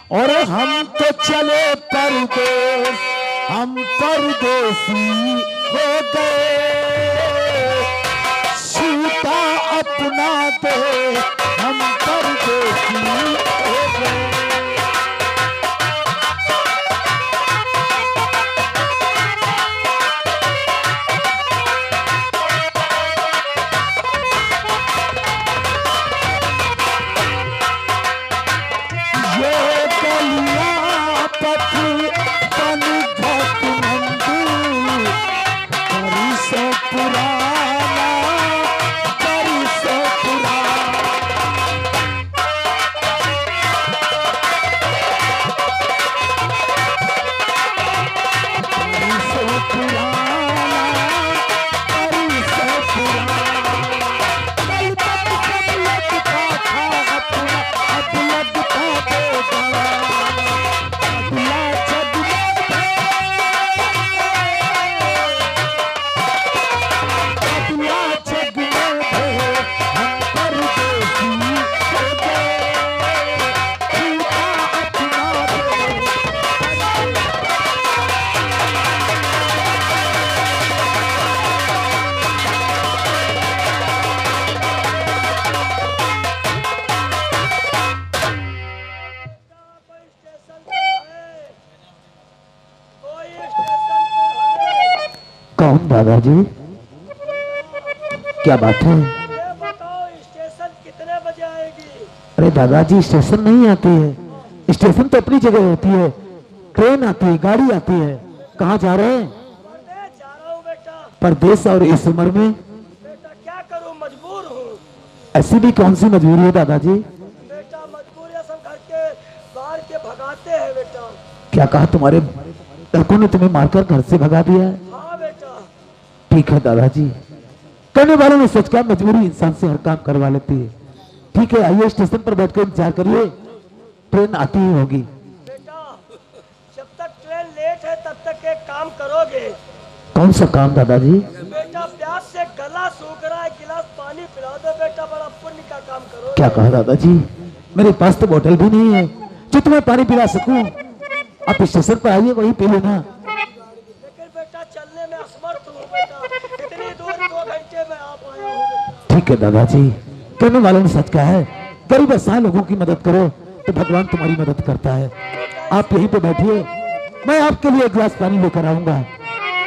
और हम तो चले परदेस, हम परदेसी हो गए, सूता अपना दे हम परदेसी हो गए। कौन दादाजी? क्या बात है? ये बताओ स्टेशन कितने बजे आएगी? अरे दादाजी स्टेशन नहीं आती है, स्टेशन तो अपनी जगह होती है। ट्रेन आती है, गाड़ी आती है। कहाँ जा रहे हैं? परदेश जा रहा हूँ बेटा। परदेश? और इस उम्र में? बेटा क्या करूँ, मजबूर हूँ। ऐसी भी कौन सी मजबूरी है दादाजी? बेटा मजबूर है, सब घर के बाहर के भगाते हैं बेटा। क्या कहा? तुम्हारे लड़कों ने तुम्हें मारकर घर से भगा दिया है? हाँ बेटा। ठीक है दादाजी, करने वालों ने सोच का मजबूरी इंसान से हर काम करवा लेती है। ठीक है, आइए स्टेशन पर बैठकर इंतजार करिए, ट्रेन आती ही होगी। बेटा जब तक ट्रेन लेट है तब तक एक काम करोगे? कौन सा काम दादाजी? बेटा प्यास से गला सूख रहा है, गिलास पानी पिला दो बेटा, बड़ा पुण्य का काम करो। क्या कहा दादाजी? मेरे पास तो बोतल भी नहीं है जो तुम्हें पानी पिला सकूं। आप स्टेशन पर आइए, वहीं पी लेना। लेकिन बेटा चलने में असमर्थ हूँ बेटा, इतनी दूर 2 घंटे में आ पाया हूँ। ठीक है दादाजी, कहने वालों ने सच कहा है, गरीब असहाय लोगों की मदद करो तो भगवान तुम्हारी मदद करता है। आप यहीं पे बैठिए, मैं आपके लिए एक गिलास पानी लेकर आऊंगा।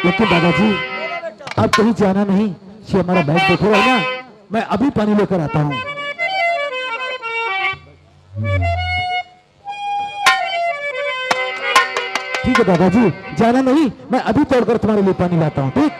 लेकिन दादाजी आप कहीं जाना नहीं, ये हमारा बैग देखे रहे ना, मैं अभी पानी लेकर आता हूँ। ठीक है दादाजी, जाना नहीं, मैं अभी तोड़कर तुम्हारे लिए पानी लाता हूँ। ठीक?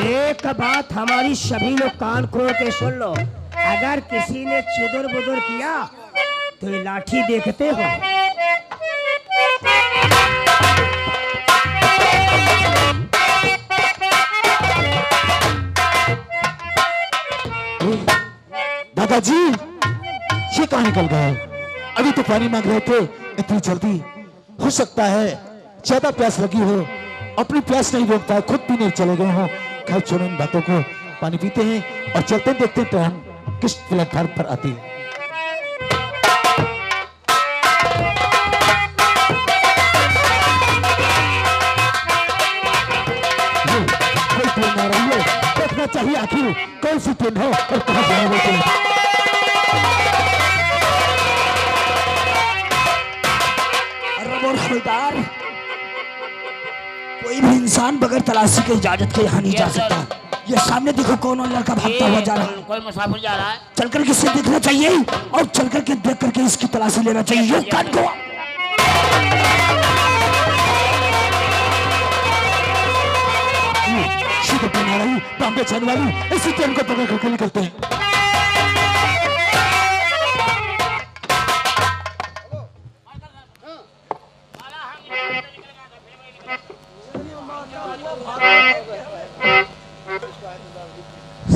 एक बात हमारी सभी लोग कान खोल के सुन लो, अगर किसी ने चिदुर बुदुर किया तो ये लाठी देखते हो। दादाजी ये कहाँ निकल गए? अभी तो पानी मांग रहे थे, इतनी जल्दी? हो सकता है ज्यादा प्यास लगी हो, अपनी प्यास नहीं रोकता है, खुद पीने चले गए हो। खैर छोड़ो इन बातों को, पानी पीते हैं और चलते देखते हैं ट्रेन किस प्लेटफार्म पर आती है। कोई ट्रेन आ रही है, देखना चाहिए आखिर कौन सी ट्रेन है और कहाँ जाने वाली ट्रेन। खबरदार, कोई भी इंसान बगैर तलाशी के इजाजत के यहाँ नहीं जा सकता। ये सामने देखो कौन और लड़का भागता हुआ जा रहा है। कोई मुसाफिर जा रहा है। चलकर के इसे देखना चाहिए और चलकर के देख करके इसकी तलाशी लेना चाहिए। यो कान को ट्रेन आ रही, बॉम्बे जाने वाली, इसी ट्रेन को पकड़ करके निकलते हैं।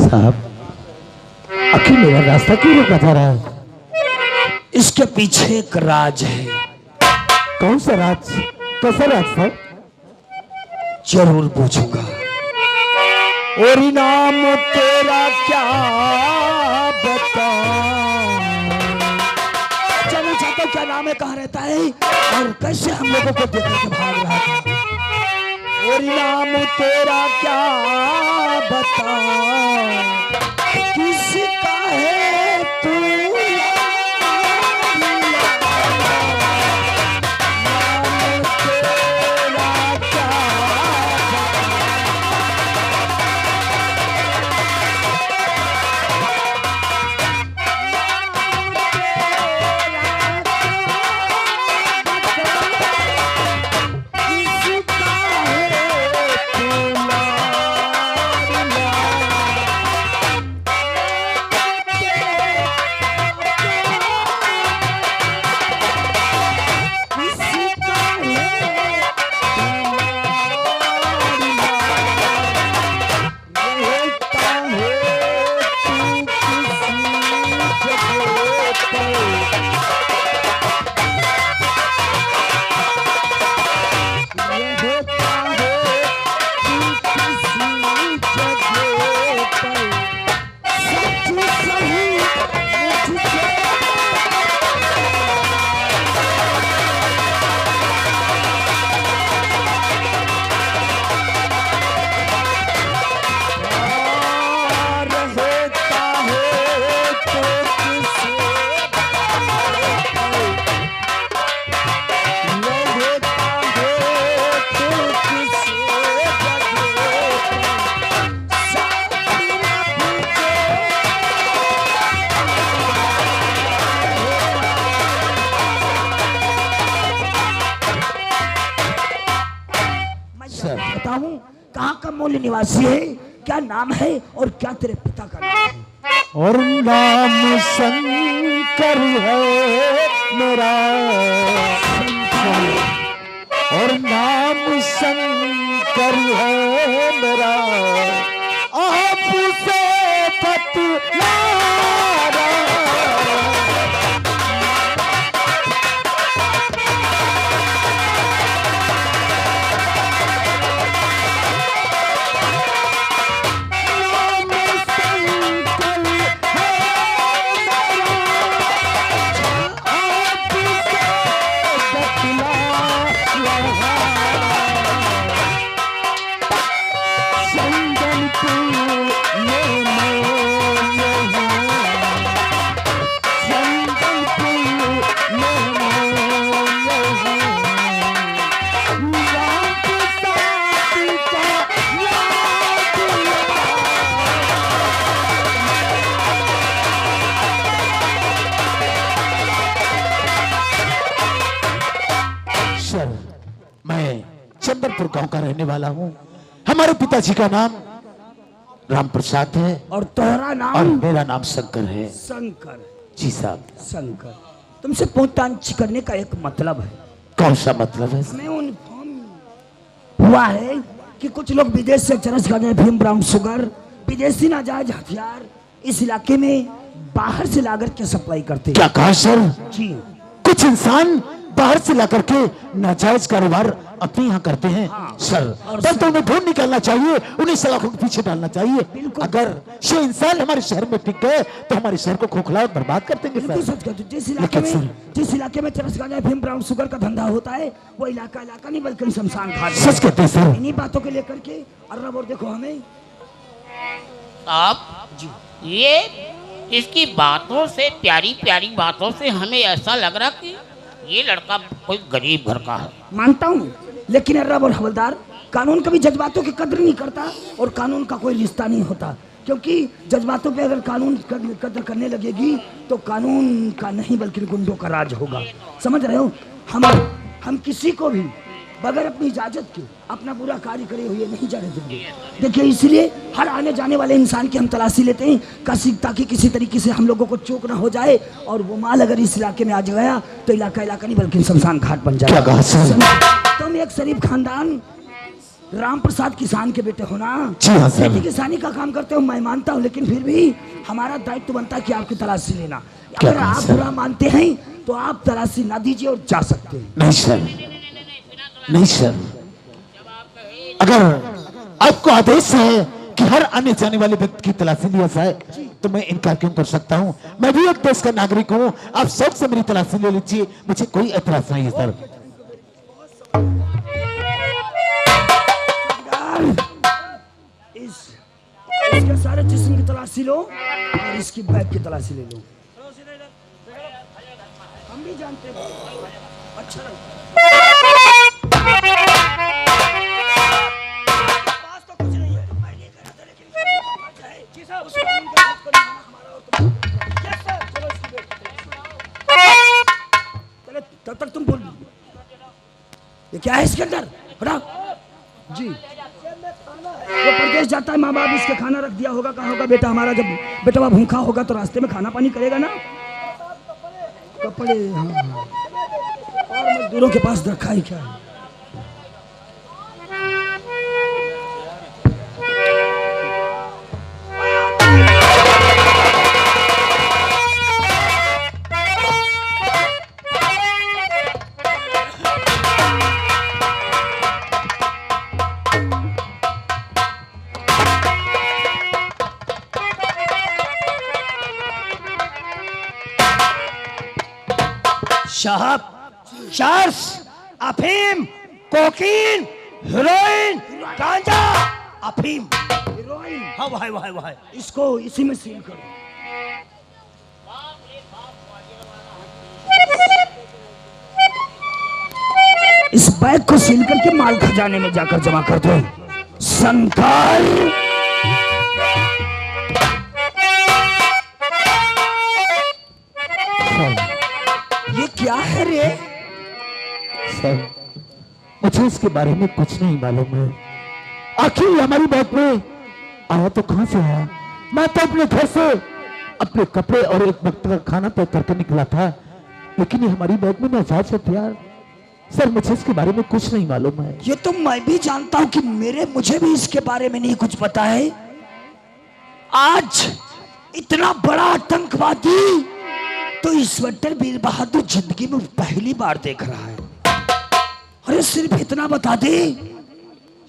साहब, आखिर मेरा रास्ता क्यों रोका जा रहा है? इसके पीछे एक राज है। कौन सा राज? कैसा राज साहब? जरूर पूछूंगा। और इनाम तेरा क्या बताऊं? चलो चाहता क्या नाम है, कहाँ रहता है और कैसे हम लोगों को देख के भाग रहा था। और इनाम तेरा क्या बताऊं, किसका है तू बताऊं कहाँ का मूल निवासी है, क्या नाम है और क्या तेरे पिता का नाम है? और नाम शंकर है मेरा, और नाम शंकर है मेरा, आपसे बतला चंद्रपुर गांव का रहने वाला हूँ। हमारे पिताजी का नाम राम प्रसाद है और तोहरा नाम? और मेरा नाम शंकर है। शंकर? जी साहब। शंकर, तुमसे पूछताछ करने का एक मतलब है। कौन सा मतलब है? इसमें इन्फॉर्म हुआ है कि कुछ लोग विदेश से चरस गांजा, अफीम, ब्राउन शुगर, विदेशी नाजायज हथियार इस इलाके में बाहर से लाकर के सप्लाई करते हैं। क्या कहा सर? जी, कुछ इंसान बाहर से ला करके नाजायज कारोबार अपने यहाँ करते हैं। हाँ। सर तब तो उन्हें ढूंढ निकालना चाहिए, उन्हें सलाखों के पीछे डालना चाहिए। अगर ये इंसान हमारे शहर में टिक गए तो हमारे शहर को खोखला और बर्बाद कर देंगे सर। सच कहते हो। जिस इलाके में चरस गांजा, अफीम, ब्राउन शुगर का धंधा होता है वो इलाका नहीं बल्कि शमशान घाट। सच कहते हैं सर। इन्हीं बातों के लेकर के अर्रब और देखो हमें आप ये इसकी बातों से, प्यारी प्यारी बातों से हमें ऐसा लग रहा कि ये लड़का कोई गरीब घर का है। मानता हूँ, लेकिन अर्रब और हवलदार, कानून कभी जज्बातों की कद्र नहीं करता और कानून का कोई रिश्ता नहीं होता, क्योंकि जज्बातों पे अगर कानून कद्र करने लगेगी तो कानून का नहीं बल्कि गुंडों का राज होगा। समझ रहे हो? हम किसी को भी बगैर अपनी इजाजत के अपना बुरा कार्य करे हुए नहीं जाने देंगे। देखिए, इसलिए हर आने जाने वाले इंसान की हम तलाशी लेते हैं ताकि किसी तरीके से हम लोगों को चूक ना हो जाए और वो माल अगर इस इलाके में आ गया तो इलाका नहीं बल्कि शमशान घाट बन जाए। तुम एक शरीफ खानदान राम प्रसाद किसान के बेटे हो ना? जी हाँ सर। खेती किसानी का काम करते हो मैं मानता हूँ, लेकिन फिर भी हमारा दायित्व बनता है कि आपकी तलाशी लेना। क्या अगर बात आप सर? बुरा मानते हैं तो आप तलाशी ना दीजिए और जा सकते हैं। नहीं सर, नहीं सर, अगर आपको आदेश है कि हर आने जाने वाले व्यक्ति की तलाशी लिया जाए तो मैं इनकार क्यों कर सकता हूँ? मैं भी एक देश का नागरिक हूँ, आप सब से मेरी तलाशी ले लीजिए, मुझे कोई एतराज नहीं है सर। इसके सारे जिस्म की तलाशी लो और इसकी बैग की तलाशी ले लो। हम भी जानते हैं। अच्छा पास तो कुछ नहीं है, मैं नहीं कर रहा था, लेकिन जी साहब उस कानून का विरोध करना हमारा और तुम्हारा। यस सर, चलो इसकी बैग चले, तब तक तुम बोल। ये क्या है इसके अंदर? हटाओ जी। वो प्रदेश जाता है, माँ बाप इसके खाना रख दिया होगा, कहा होगा बेटा हमारा जब बेटा भूखा होगा तो रास्ते में खाना पानी करेगा ना। कपड़े हाँ, हाँ। और मजदूरों के पास रखा ही क्या है? साहब, चर्स, अफीम, कोकीन, हेरोइन, गांजा, अफीम। हीरोइन। हाँ भाई भाई भाई। इसको इसी में सील करो। इस बैग को सील करके माल खजाने में जाकर जमा कर दो। शंकर ये क्या है रे? सर, मुझे इसके बारे में कुछ नहीं मालूम है। आखिर ये हमारी बैग में आया तो कहां से आया? मैं तो अपने घर से अपने कपड़े और एक वक्त का खाना पैक करके निकला था, लेकिन ये हमारी बैग में नाजायज हथियार। सर, मुझे इसके बारे में कुछ नहीं मालूम है। ये तो मैं भी जानता हूं कि मुझे भी इसके बारे में नहीं कुछ पता है। आज इतना बड़ा आतंकवादी तो इंस्पेक्टर वीर बहादुर जिंदगी में पहली बार देख रहा है। अरे सिर्फ इतना बता दे,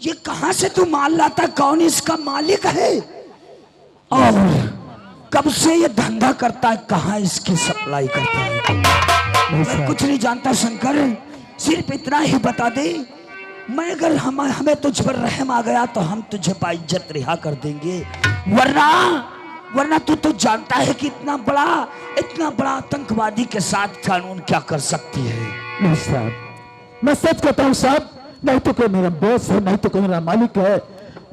ये कहां से तू माल लाता, कौन इसका मालिक है और कब से ये धंधा करता है, कहां इसकी सप्लाई करता है? मैं कुछ नहीं जानता शंकर, सिर्फ इतना ही बता दे। मैं अगर हमें तुझ पर रहम आ गया तो हम तुझे बाइज्जत रिहा कर देंगे, वरना तू जानता है कि इतना बड़ा आतंकवादी के साथ कानून क्या कर सकती है। नहीं साहब, मैं सच कहता हूँ साहब, नहीं तो कोई मेरा बॉस है, नहीं तो कोई मेरा मालिक है,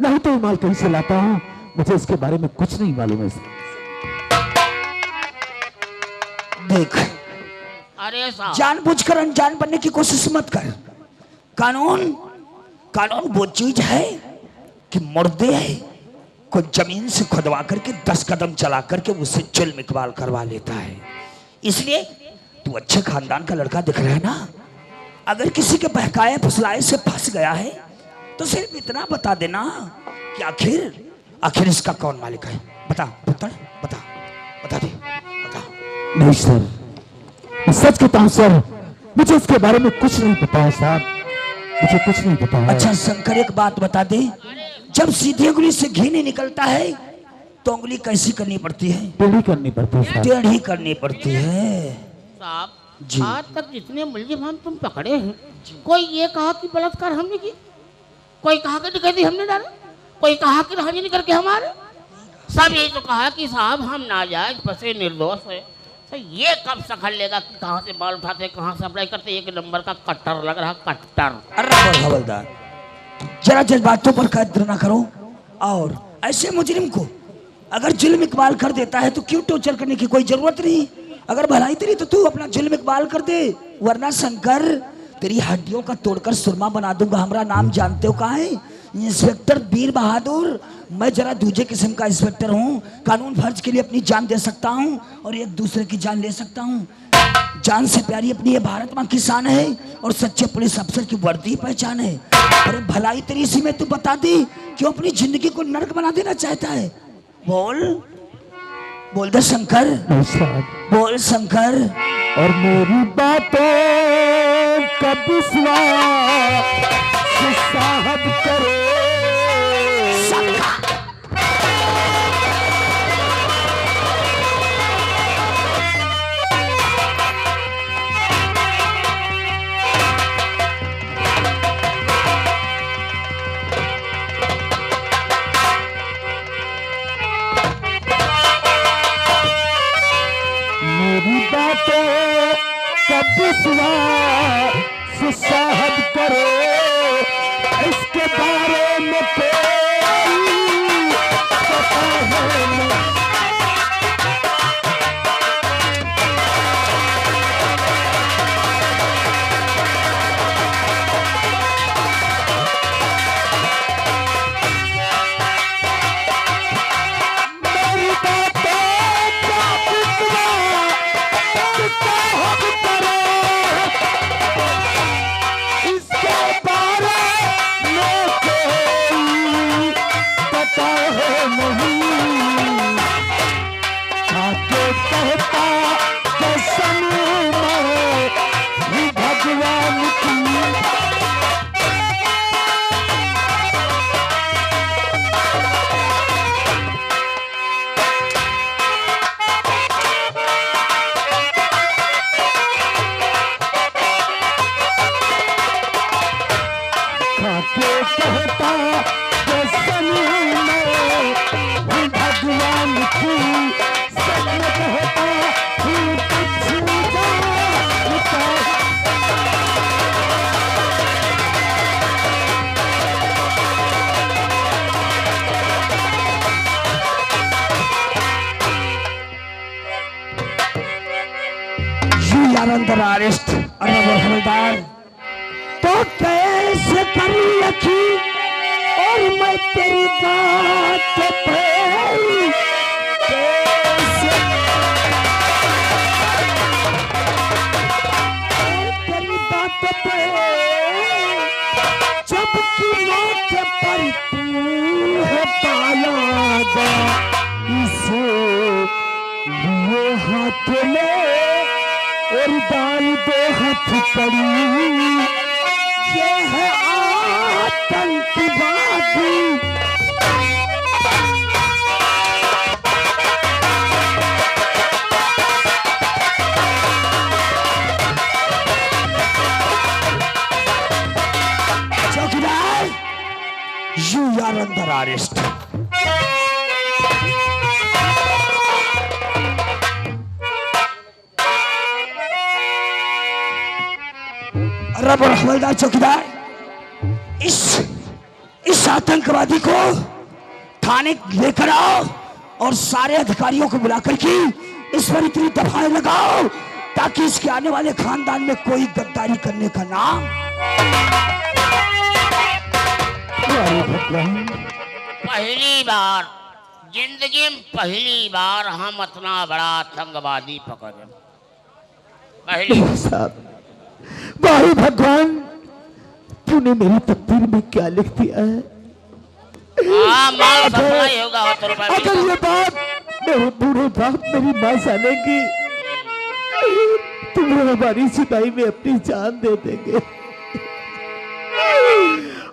नहीं तो माल कहीं से लाता हूँ। मुझे इसके बारे में कुछ नहीं मालूम है। देख, अरे साहब, जानबूझकर अनजान बनने की कोशिश मत कर। कानून वो चीज है कि मुर्दे को जमीन से खुदवा करके 10 कदम चला करके उससे जुल्म इकबाल करवा लेता है। इसलिए तू अच्छे खानदान का लड़का दिख रहा है ना, अगर किसी के बहकाए फुसलाए से फंस गया है तो सिर्फ इतना बता देना कि आखिर इसका कौन मालिक है। बता बता बता बता दे, बता। नहीं सर, मैं सच कहता हूँ सर, मुझे इसके बारे में कुछ नहीं पता है साहब, मुझे कुछ नहीं पता है। अच्छा शंकर, एक बात बता दे, जब सीधी उंगली से घी नहीं निकलता है तो उंगली कैसी करनी पड़ती है? टेढ़ी करनी पड़ती है साहब। टेढ़ी करनी पड़ती है। साहब, जी। आज तक जितने मुलजिम हम तुम पकड़े हैं, कोई ये कहा कि बलात्कार हमने की, कोई कहा कि डकैती हमने डाला, कोई कहा कि राहगीरी करके हमारे, सब यही तो कहा कि साहब हम नाजायज फंसे, निर्दोष है। तो ये कब सकल लेगा कि कहाँ से बाल उठाते, कहाँ से अप्लाई करते? एक नंबर का कट्टर लग रहा, कट्टर। अरे हवलदार, जरा जज्बातों पर कदर ना करो, और ऐसे मुजरिम को अगर जुल्म इकबाल कर देता है तो क्यों टॉर्चर करने की कोई जरूरत नहीं। अगर भलाई तेरी तो तू अपना जुल्म इकबाल कर दे, वरना शंकर तेरी हड्डियों का तोड़कर सुरमा बना दूंगा। हमारा नाम जानते हो कहाँ है? इंस्पेक्टर वीर बहादुर। मैं जरा दूसरे किस्म का इंस्पेक्टर हूँ, कानून फर्ज के लिए अपनी जान दे सकता हूँ और एक दूसरे की जान ले सकता हूँ। जान से प्यारी अपनी ये भारत माँ की शान है और सच्चे पुलिस अफसर की वर्दी पहचान है। अरे भलाई तेरी इसी में तू बता दी क्यों अपनी जिंदगी को नरक बना देना चाहता है। बोल बोल दे शंकर, बोल शंकर। और मेरी बातों का विश्वास साहब करो। मेरी बातों का विश्वास साहब करो। इसके बारे में कोई पता है नहीं। मेरी बातों का विश्वास साहब करो। इसके बारे में कोई पता है नहीं। आके कहता कसम मैं भगवान की। खाके कहता कसम मैं भगवान की। सच में कहता हूँ कुछ जानता। यू आर अंडर अरेस्ट अरब हवलदार। तो कैसे कर यकीन और मैं तेरी बात पे कैसे तेरी बात पे जबकि मौके पर तू है पाया गया। इसे लिए हाथ में और डाल दे हथकड़ी। ये है आतंकवादी। चौकीदार, यू आर अंडर अरेस्ट। रब और हवलदार चौकीदार, इस आतंकवादी को थाने लेकर आओ और सारे अधिकारियों को बुलाकर के इस पर इतनी दफाएं लगाओ ताकि इसके आने वाले खानदान में कोई गद्दारी करने का नाम। पहली बार जिंदगी में पहली बार हम इतना बड़ा आतंकवादी पकड़े। पहली साहब, भाई भगवान, तूने मेरी तकदीर में क्या लिख दिया है? हाँ, माल सफाई होगा तो रुपए अगर ये बात मेरे बूढ़े बाप मेरी माँ जानेगी, तुम्हें हमारी जुदाई में अपनी जान दे देंगे।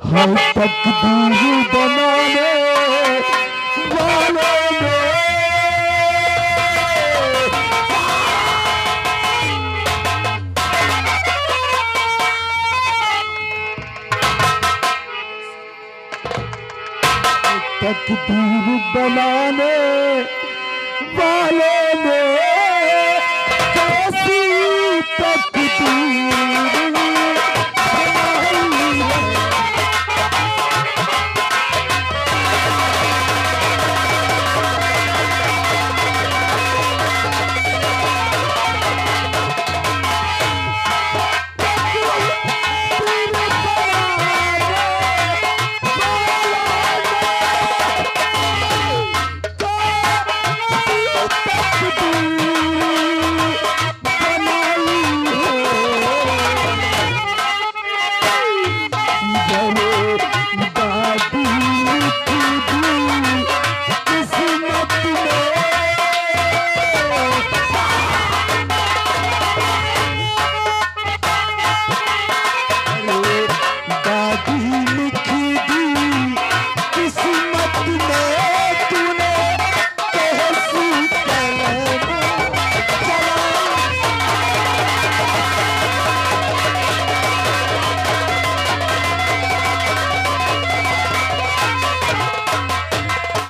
हम तकदीर बनाने वालों में तकदीर बनाने वालों में